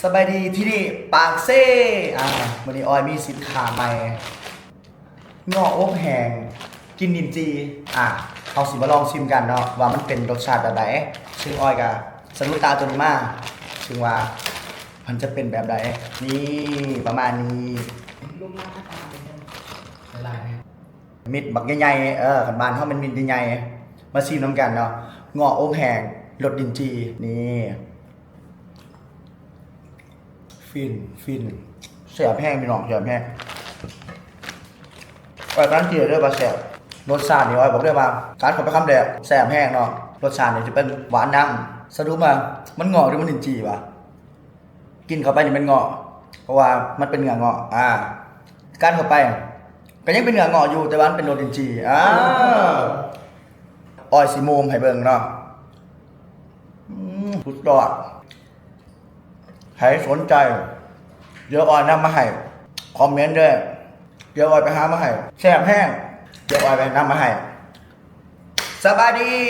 สบายดีที่นี่ปากเซ่วันนี้ออยมีสินค้าใหม่งอกอบแห้งกินนินจีเอาสิมาลองชิมกันเนาะว่ามันเป็นรสชาติแบบไหนซึ่งออยกับสรุปตาตัวนี้มาซึ่งว่ามันจะเป็นแบบไหนนี่ประมาณนี้รูปร่างหน้าตาเป็นยังไงไหมมิดบักใหญ่ๆกันบานเขาเป็นมิดใหญ่ๆมาชิมน้ำกันเนาะงอกอบแห้งรสดินจีนี่ฟินเสียบแห้งพี่น้องเสียบแห้งอ้อยร้านเจี๋ยวด้วยปลาแสบรสชาตินี่อ้อยบอกได้ว่าการขอไปคำเดียวแสบแห้งเนาะรสชาตินี่จะเป็นหวานน้ำสรุปมามันงอกหรือมันดินจีวะกินเข้าไปนี่มันงอกเพราะว่ามันเป็นเนื้องอกการเข้าไปก็ยังเป็นเนื้องอกอยู่แต่ว่ามันเป็นรสดินจีอ้อยสีโมมให้เบิ่งเนาะสุดยอดใครสนใจเดี๋ยวออยนำมาให้คอมเมนต์ด้วยเดี๋ยวออยไปหามาให้แซ่บแห้งเดี๋ยวออยไปนำมาให้สบายดี